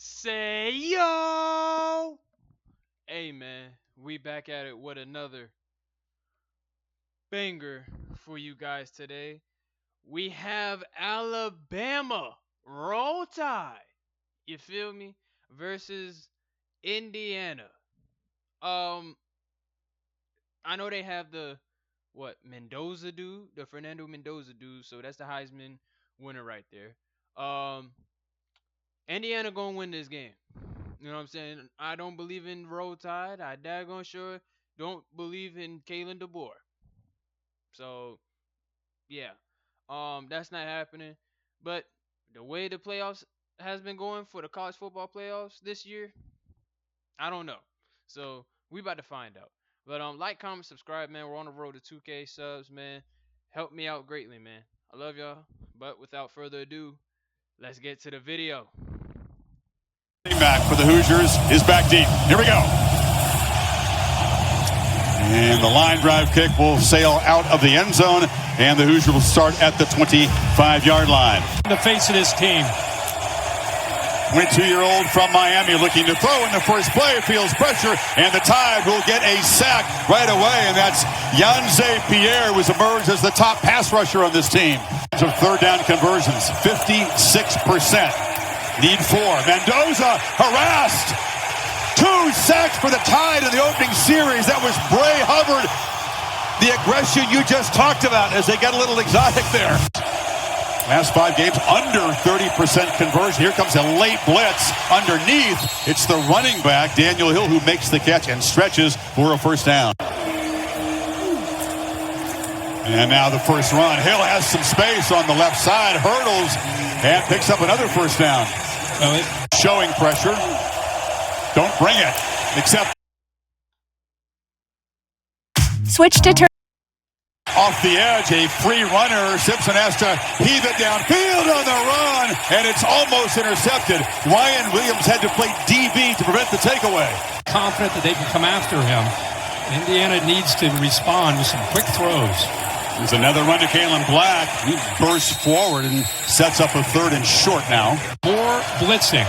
Say yo! Hey man, we back at it with another banger for you guys today. We have Alabama Roll Tide, you feel me, versus Indiana. Um, I know they have Mendoza dude, the Fernando Mendoza dude, so that's the Heisman winner right there. Indiana gonna win this game. You know what I'm saying? I don't believe in Roll Tide. I daggone sure don't believe in Kalen DeBoer. So yeah, that's not happening. But the way the playoffs has been going for the college football playoffs this year, I don't know. So we about to find out. But like, comment, subscribe, man. We're on the road to 2K subs, man. Help me out greatly, man. I love y'all. But without further ado, let's get to the video. Back for the Hoosiers is back deep. Here we go. And the line drive kick will sail out of the end zone, and the Hoosiers will start at the 25-yard line. In the face of this team. 22-year-old from Miami looking to throw in the first play, feels pressure, and the Tide will get a sack right away, and that's Yanze Pierre, who has emerged as the top pass rusher on this team. Of third down conversions, 56%. Need four. Mendoza harassed. 2 sacks for the Tide in the opening series. That was Bray Hubbard. The aggression you just talked about as they get a little exotic there. Last 5 games, under 30% conversion. Here comes a late blitz underneath. It's the running back, Daniel Hill, who makes the catch and stretches for a first down. And now the first run. Hill has some space on the left side, hurdles, and picks up another first down. Showing pressure. Don't bring it, except switch to turn. Off the edge, a free runner. Simpson has to heave it downfield on the run, and it's almost intercepted. Ryan Williams had to play DB to prevent the takeaway. Confident that they can come after him. Indiana needs to respond with some quick throws. There's another run to Kalen Black. He bursts forward and sets up a 3rd and short now. More blitzing.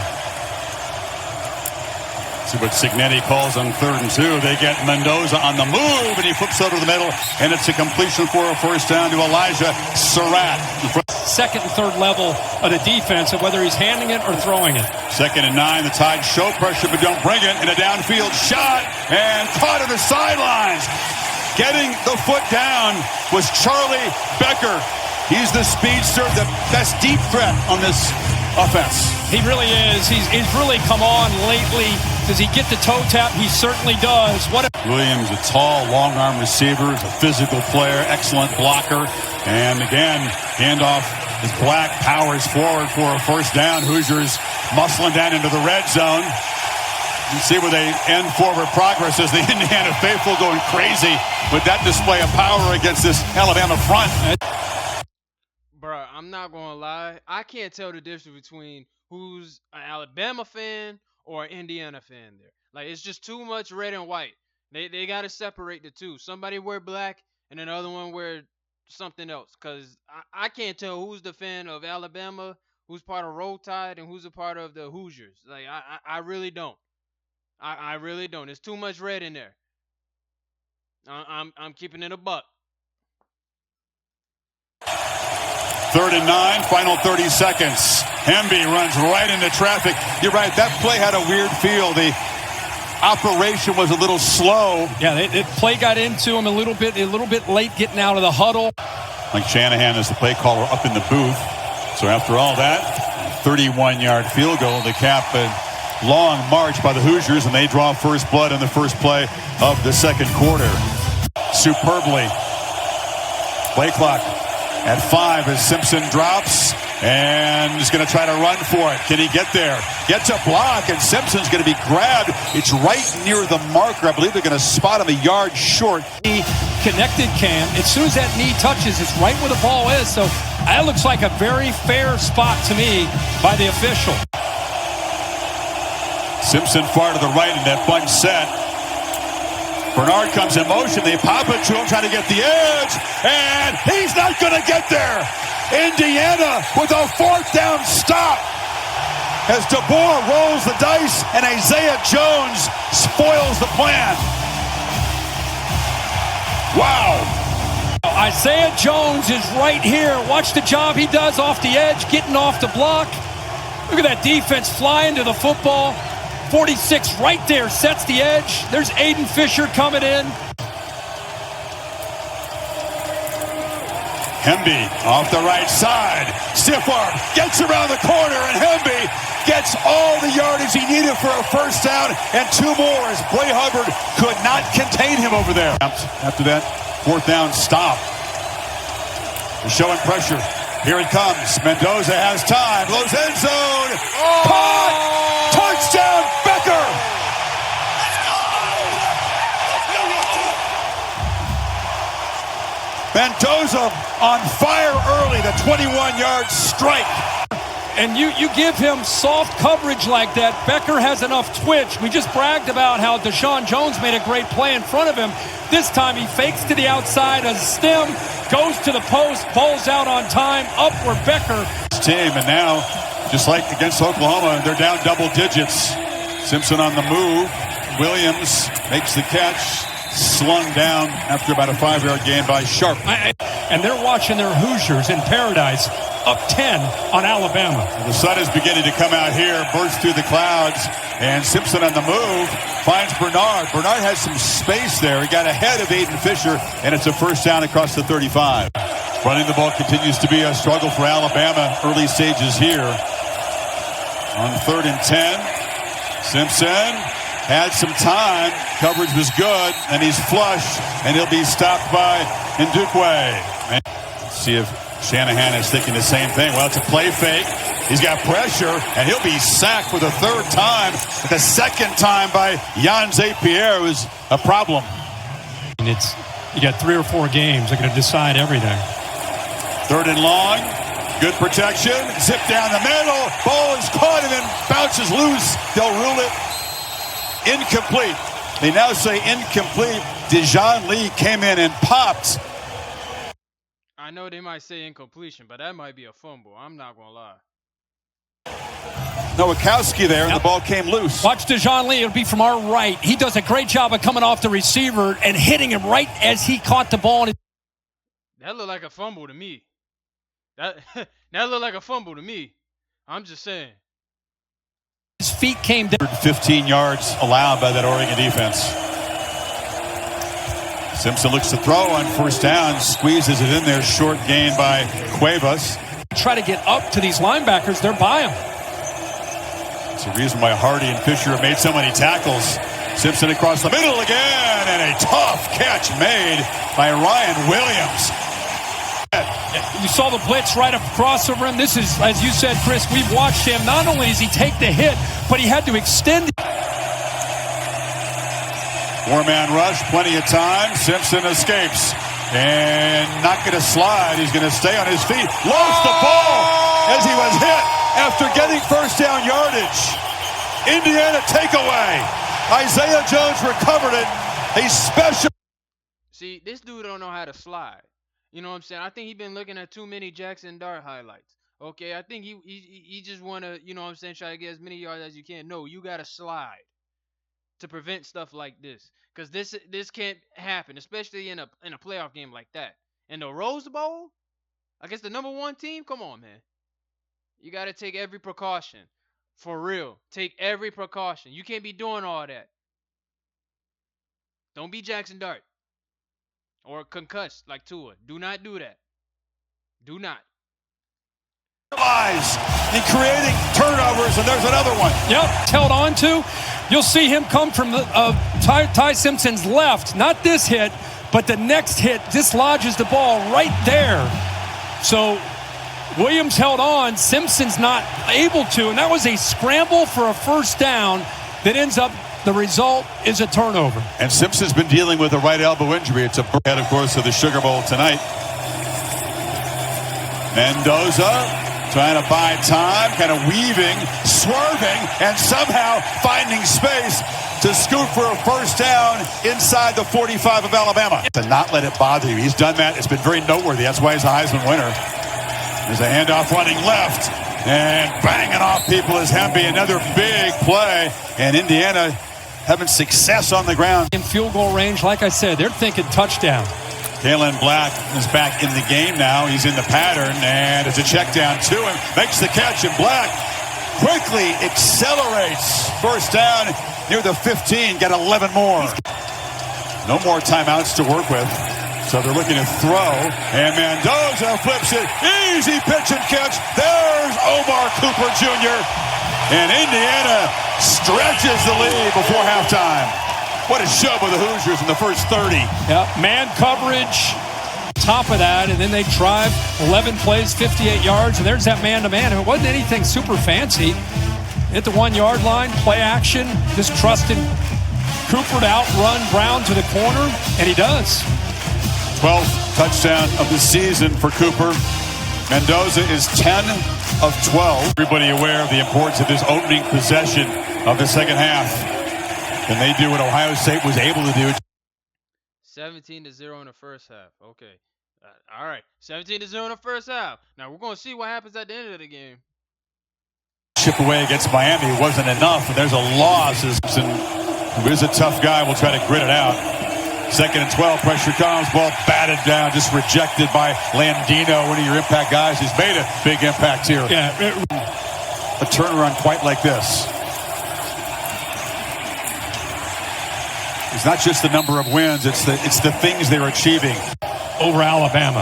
See what Signetti calls on 3rd and 2. They get Mendoza on the move, and he flips over to the middle, and it's a completion for a first down to Elijah Surratt. Second and third level of the defense, of whether he's handing it or throwing it. 2nd and 9. The Tide show pressure, but don't bring it. And a downfield shot, and caught on the sidelines. Getting the foot down was Charlie Becker. He's the speedster, the best deep threat on this offense. He really is. He's really come on lately. Does he get the toe tap? He certainly does. Williams, a tall, long-arm receiver, is a physical player, excellent blocker. And again, handoff as Black powers forward for a first down. Hoosiers muscling down into the red zone. You see where they end forward progress as the Indiana faithful going crazy with that display of power against this Alabama front. Bruh, I'm not gonna lie. I can't tell the difference between who's an Alabama fan or an Indiana fan there. Like, it's just too much red and white. They gotta separate the two. Somebody wear black and another one wear something else. Cause I can't tell who's the fan of Alabama, who's part of Roll Tide, and who's a part of the Hoosiers. Like, I really don't. I really don't. There's too much red in there. I'm keeping it a buck. 3rd and 9, final 30 seconds. Hemby runs right into traffic. You're right, that play had a weird feel. The operation was a little slow. Yeah, the play got into him a little bit late getting out of the huddle. Mike Shanahan is the play caller up in the booth. So after all that, 31-yard field goal to cap a long march by the Hoosiers, and they draw first blood in the first play of the second quarter. Superbly. Play clock at 5 as Simpson drops and is going to try to run for it. Can he get there? Gets a block, and Simpson's going to be grabbed. It's right near the marker. I believe they're going to spot him a yard short. He connected Cam. As soon as that knee touches, it's right where the ball is. So that looks like a very fair spot to me by the official. Simpson far to the right in that bunch set. Bernard comes in motion. They pop it to him, trying to get the edge, and he's not going to get there. Indiana with a 4th down stop. as DeBoer rolls the dice and Isaiah Jones spoils the plan. Wow. Isaiah Jones is right here. Watch the job he does off the edge, getting off the block. Look at that defense flying to the football. 46 right there, sets the edge. There's Aiden Fisher coming in. Hemby off the right side. Stiff arm, gets around the corner, and Hemby gets all the yardage he needed for a first down and 2 more as Bray Hubbard could not contain him over there. After that, 4th down stop. They're showing pressure. Here it comes. Mendoza has time. Blows end zone. Caught! Touchdown, Becker! Mendoza on fire early, the 21-yard strike. And you give him soft coverage like that, Becker has enough twitch. We just bragged about how Deshaun Jones made a great play in front of him. This time he fakes to the outside, a stem, goes to the post, ball's out on time, up for Becker. Team, and now, just like against Oklahoma, they're down double digits. Simpson on the move. Williams makes the catch. Slung down after about a 5-yard gain by Sharp. And they're watching their Hoosiers in paradise, up 10 on Alabama. The sun is beginning to come out here, bursts through the clouds, and Simpson on the move finds Bernard. Bernard has some space there. He got ahead of Aiden Fisher, and it's a first down across the 35. Running the ball continues to be a struggle for Alabama. Early stages here. On 3rd and 10, Simpson had some time. Coverage was good, and he's flush, and he'll be stopped by Ndukwe. Let's see if Shanahan is thinking the same thing. Well, it's a play fake. He's got pressure, and he'll be sacked for the 3rd time. The 2nd time by Jan Zapier was a problem. And you got 3 or 4 games that are going to decide everything. 3rd and long. Good protection. Zip down the middle. Ball is caught and then bounces loose. They'll rule it incomplete. They now say incomplete. Dejon Lee came in and popped. I know they might say incompletion, but that might be a fumble. I'm not going to lie. Nowakowski there, and the ball came loose. Watch Dejon Lee. It'll be from our right. He does a great job of coming off the receiver and hitting him right as he caught the ball. That looked like a fumble to me. That looked like a fumble to me. I'm just saying. His feet came down. 15 yards allowed by that Oregon defense. Simpson looks to throw on 1st down, squeezes it in there, short gain by Cuevas. Try to get up to these linebackers, they're by him. It's the reason why Hardy and Fisher have made so many tackles. Simpson across the middle again, and a tough catch made by Ryan Williams. You saw the blitz right across over him. This is, as you said, Chris, we've watched him. Not only does he take the hit, but he had to extend it. 4-man rush, plenty of time. Simpson escapes and not going to slide. He's going to stay on his feet. Lost the ball as he was hit after getting first down yardage. Indiana takeaway. Isaiah Jones recovered it. A special. See, this dude don't know how to slide. You know what I'm saying? I think he's been looking at too many Jackson Dart highlights. Okay, I think he just want to, you know what I'm saying, try to get as many yards as you can. No, you got to slide to prevent stuff like this. Because this can't happen, especially in a playoff game like that. In the Rose Bowl, against the number 1 team, come on, man. You got to take every precaution. For real. Take every precaution. You can't be doing all that. Don't be Jackson Dart. Or concussed like Tua. Do not do that. Do not. In creating turnovers, and there's another one. Yep, held on to. You'll see him come from Ty Simpson's left. Not this hit, but the next hit dislodges the ball right there. So Williams held on. Simpson's not able to, and that was a scramble for a first down that ends up. The result is a turnover. And Simpson's been dealing with a right elbow injury. It's a head, of course, of the Sugar Bowl tonight. Mendoza trying to buy time, kind of weaving, swerving, and somehow finding space to scoop for a first down inside the 45 of Alabama. To not let it bother you. He's done that. It's been very noteworthy. That's why he's a Heisman winner. There's a handoff running left. And banging off people is Hemby. Another big play. And Indiana having success on the ground. In field goal range, like I said, they're thinking touchdown. Kalen Black is back in the game now. He's in the pattern, and it's a check down to him. Makes the catch, and Black quickly accelerates. First down near the 15. Got 11 more. No more timeouts to work with. So they're looking to throw, and Mendoza flips it. Easy pitch and catch. There's Omar Cooper Jr. And Indiana stretches the lead before halftime. What a show by the Hoosiers in the first 30. Yep, man coverage, top of that, and then they drive 11 plays, 58 yards, and there's that man-to-man. It wasn't anything super fancy. At the 1 yard line, play action, just trusting Cooper to outrun Brown to the corner, and he does. 12th touchdown of the season for Cooper. Mendoza is 10 of 12. Everybody aware of the importance of this opening possession of the second half. And they do what Ohio State was able to do. 17-0 in the first half. Okay. All right. 17-0 in the first half. Now we're going to see what happens at the end of the game. Chip away against Miami wasn't enough. And there's a loss. Who is a tough guy. We'll try to grit it out. 2nd and 12. Pressure comes. Ball batted down. Just rejected by Landino. One of your impact guys. He's made a big impact here. Yeah. A turnaround quite like this. It's not just the number of wins, it's the things they're achieving Over Alabama.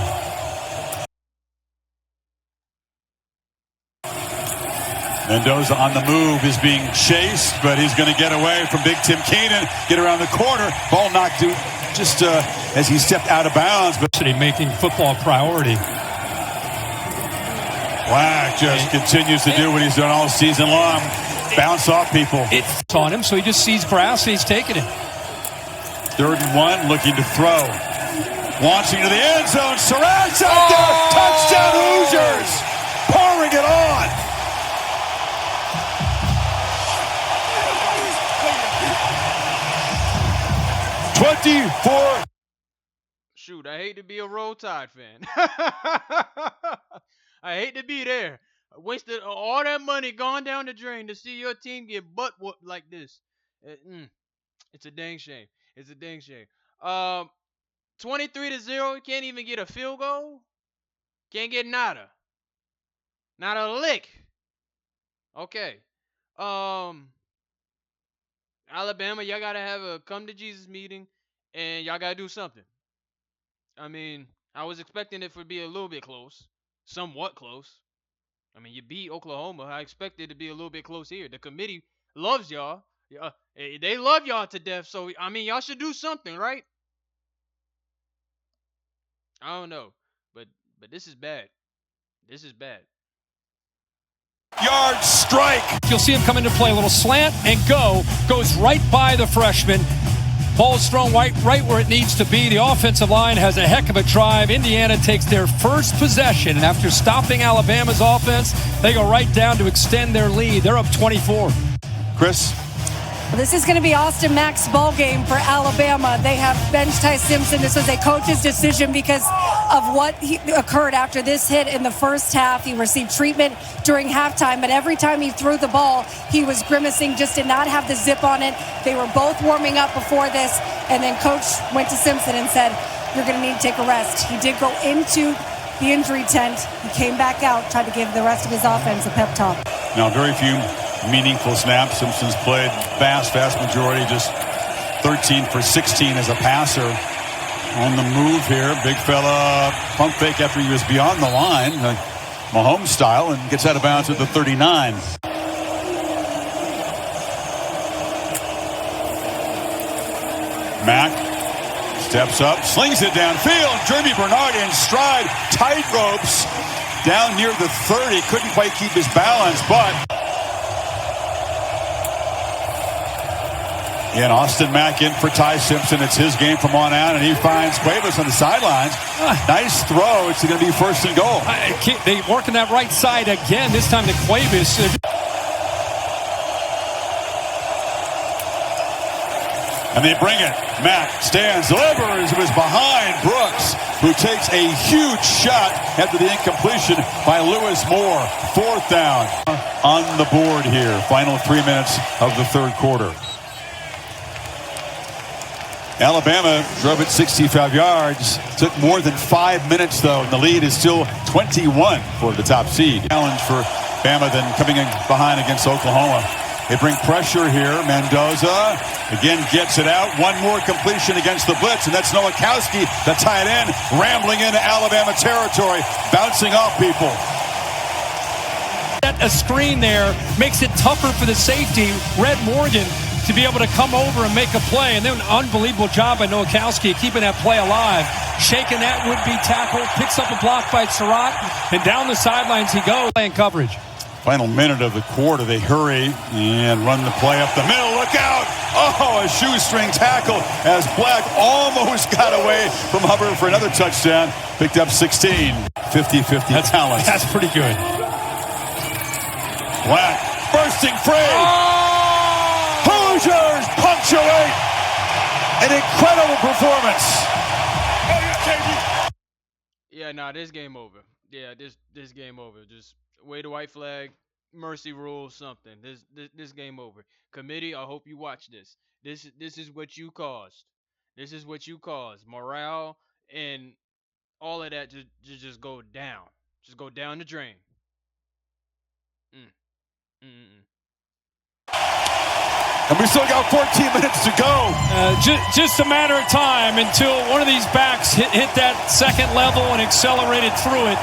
Mendoza on the move is being chased, but he's going to get away from Big Tim Keenan, get around the corner. Ball knocked out just as he stepped out of bounds. But Making football a priority. Black just continues to do what he's done all season long. Bounce off people. It's on him, so he just sees grass and he's taking it. 3rd and 1, looking to throw. Launching to the end zone. Surratt's out there. Touchdown Hoosiers. Pouring it on. $24. Shoot, I hate to be a Roll Tide fan. I hate to be there. I wasted all that money gone down the drain to see your team get butt whooped like this. It's a dang shame. It's a dang shame. 23-0. Can't even get a field goal. Can't get nada. Not a lick. Okay. Alabama, y'all gotta have a come to Jesus meeting, and y'all gotta do something. I mean, I was expecting it to be a little bit close, somewhat close. I mean, you beat Oklahoma. I expected it to be a little bit close here. The committee loves y'all. They love y'all to death. So, I mean, y'all should do something, right? I don't know. But this is bad. This is bad. Yard strike. You'll see him come into play. A little slant and goes right by the freshman. Ball's thrown right where it needs to be. The offensive line has a heck of a drive. Indiana takes their first possession. And after stopping Alabama's offense, they go right down to extend their lead. They're up 24. Chris? This is going to be Austin Mack's ball game for Alabama. They have benched Ty Simpson. This was a coach's decision because of what occurred after this hit in the first half. He received treatment during halftime, but every time he threw the ball, he was grimacing, just did not have the zip on it. They were both warming up before this, and then coach went to Simpson and said, "You're going to need to take a rest." He did go into the injury tent. He came back out, tried to give the rest of his offense a pep talk. Now, very few meaningful snaps. Simpson's played vast majority, just 13 for 16 as a passer. On the move here, big fella, pump fake after he was beyond the line, Mahomes style, and gets out of bounds at the 39. Mack steps up, slings it downfield. Jeremy Bernard in stride, tight ropes down near the 30. Couldn't quite keep his balance, but and Austin Mack in for Ty Simpson. It's his game from on out, and he finds Cuevas on the sidelines. Nice throw. It's going to be 1st and goal. They working that right side again. This time to Cuevas. And they bring it. Mack stands, delivers. It was behind Brooks. who takes a huge shot after the incompletion by Lewis Moore. 4th down on the board here. Final 3 minutes of the third quarter. Alabama drove it 65 yards. Took more than 5 minutes, though, and the lead is still 21 for the top seed. Challenge for Bama then coming in behind against Oklahoma. They bring pressure here. Mendoza again gets it out. One more completion against the blitz, and that's Nowakowski, the tight end, rambling into Alabama territory, bouncing off people. A screen there makes it tougher for the safety, Red Morgan, to be able to come over and make a play. And then an unbelievable job by Nowakowski keeping that play alive. Shaking that would-be tackle, picks up a block by Surratt, and down the sidelines he goes. Playing coverage. Final minute of the quarter, they hurry and run the play up the middle. Look out! Oh, a shoestring tackle as Black almost got away from Hubbard for another touchdown. Picked up 16. 50-50 talent. That's pretty good. Black bursting free. Hoosiers punctuate an incredible performance. Yeah, nah, this game over. Yeah, this game over. Just wave the white flag, mercy rule, something. This game over. Committee, I hope you watch this. This is what you caused. This is what you caused. Morale and all of that just go down. Just go down the drain. And we still got 14 minutes to go. Just a matter of time until one of these backs hit that second level and accelerated through it.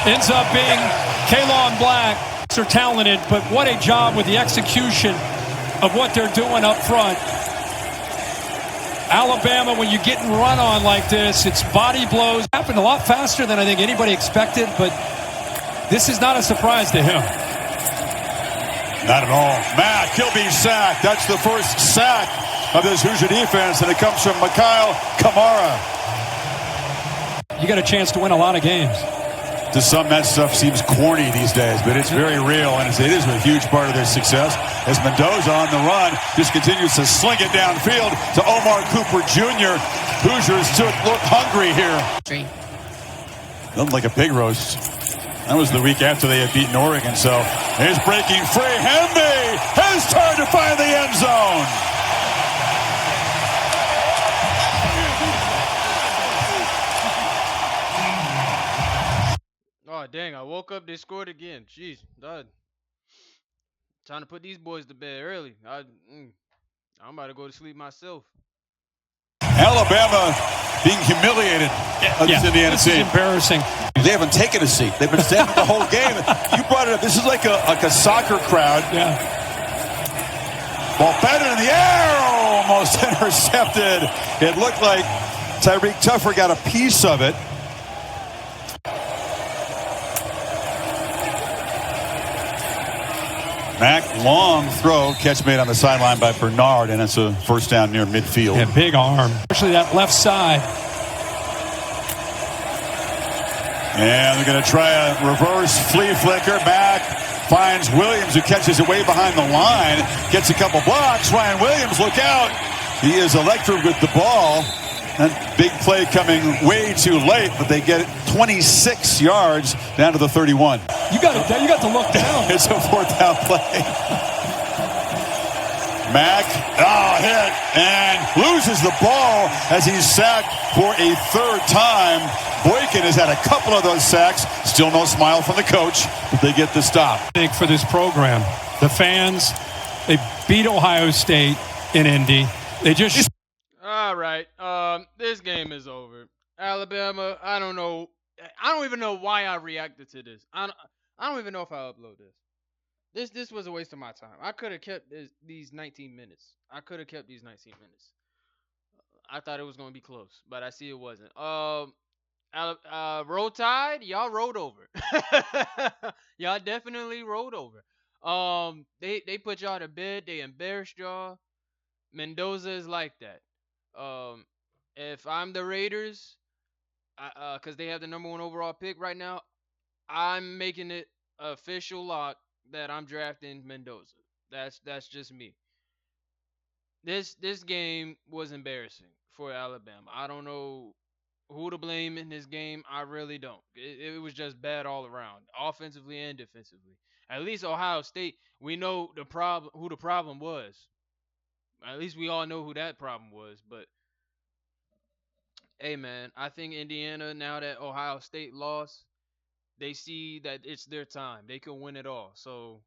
Ends up being Kalon Black. They're talented, but what a job with the execution of what they're doing up front. Alabama, when you're getting run on like this, it's body blows. Happened a lot faster than I think anybody expected, but this is not a surprise to him. Not at all. Mack, he'll be sacked. That's the first sack of this Hoosier defense, and it comes from Mikhail Kamara. You got a chance to win a lot of games. To some, that stuff seems corny these days, but it's very real, and it is a huge part of their success. As Mendoza on the run just continues to sling it downfield to Omar Cooper Jr. Hoosiers look hungry here. Nothing like a pig roast. That was the week after they had beaten Oregon, so here's breaking free. Henry has turned to find the end zone. Oh, dang, I woke up, they scored again. Jeez, God. Trying to put these boys to bed early. I'm about to go to sleep myself. Alabama being humiliated against Indiana State. Embarrassing. They haven't taken a seat. They've been standing the whole game. You brought it up. This is like a soccer crowd. Yeah. Ball batted in the air, almost intercepted. It looked like Tyreek Tuffer got a piece of it. Mack, long throw, catch made on the sideline by Bernard, and it's a first down near midfield. Yeah, big arm, especially that left side. And they're going to try a reverse flea flicker. Mack finds Williams, who catches it way behind the line, gets a couple blocks. Ryan Williams, look out. He is electric with the ball. That big play coming way too late, but they get 26 yards down to the 31. You got to look down. It's a fourth down play. Mack, hit, and loses the ball as he's sacked for a third time. Boykin has had a couple of those sacks. Still no smile from the coach, but they get the stop. Big for this program. The fans, they beat Ohio State in Indy. They just... All right, this game is over. Alabama, I don't know. I don't even know why I reacted to this. I don't even know if I upload this. This was a waste of my time. I could have kept these 19 minutes. I thought it was going to be close, but I see it wasn't. Roll Tide, y'all rolled over. Y'all definitely rolled over. They put y'all to bed. They embarrassed y'all. Mendoza is like that. If I'm the Raiders, because they have the #1 overall pick right now, I'm making it official lock that I'm drafting Mendoza. That's just me. This game was embarrassing for Alabama. I don't know who to blame in this game, I really don't. It was just bad all around, offensively and defensively. At least Ohio State, we know the problem, who the problem was. At least we all know who that problem was. But hey, man, I think Indiana, now that Ohio State lost, they see that it's their time. They can win it all. So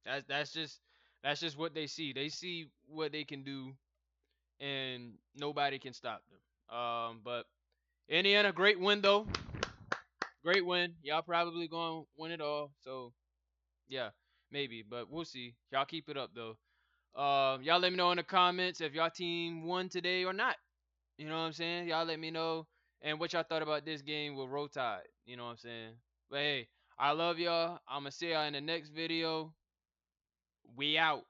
that's just what they see. They see what they can do, and nobody can stop them. But Indiana, great win though. Great win. Y'all probably gonna win it all. So yeah, maybe, but we'll see. Y'all keep it up though. Y'all let me know in the comments if y'all team won today or not. You know what I'm saying? Y'all let me know and what y'all thought about this game with Roll Tide. You know what I'm saying? But hey, I love y'all. I'ma see y'all in the next video. We out.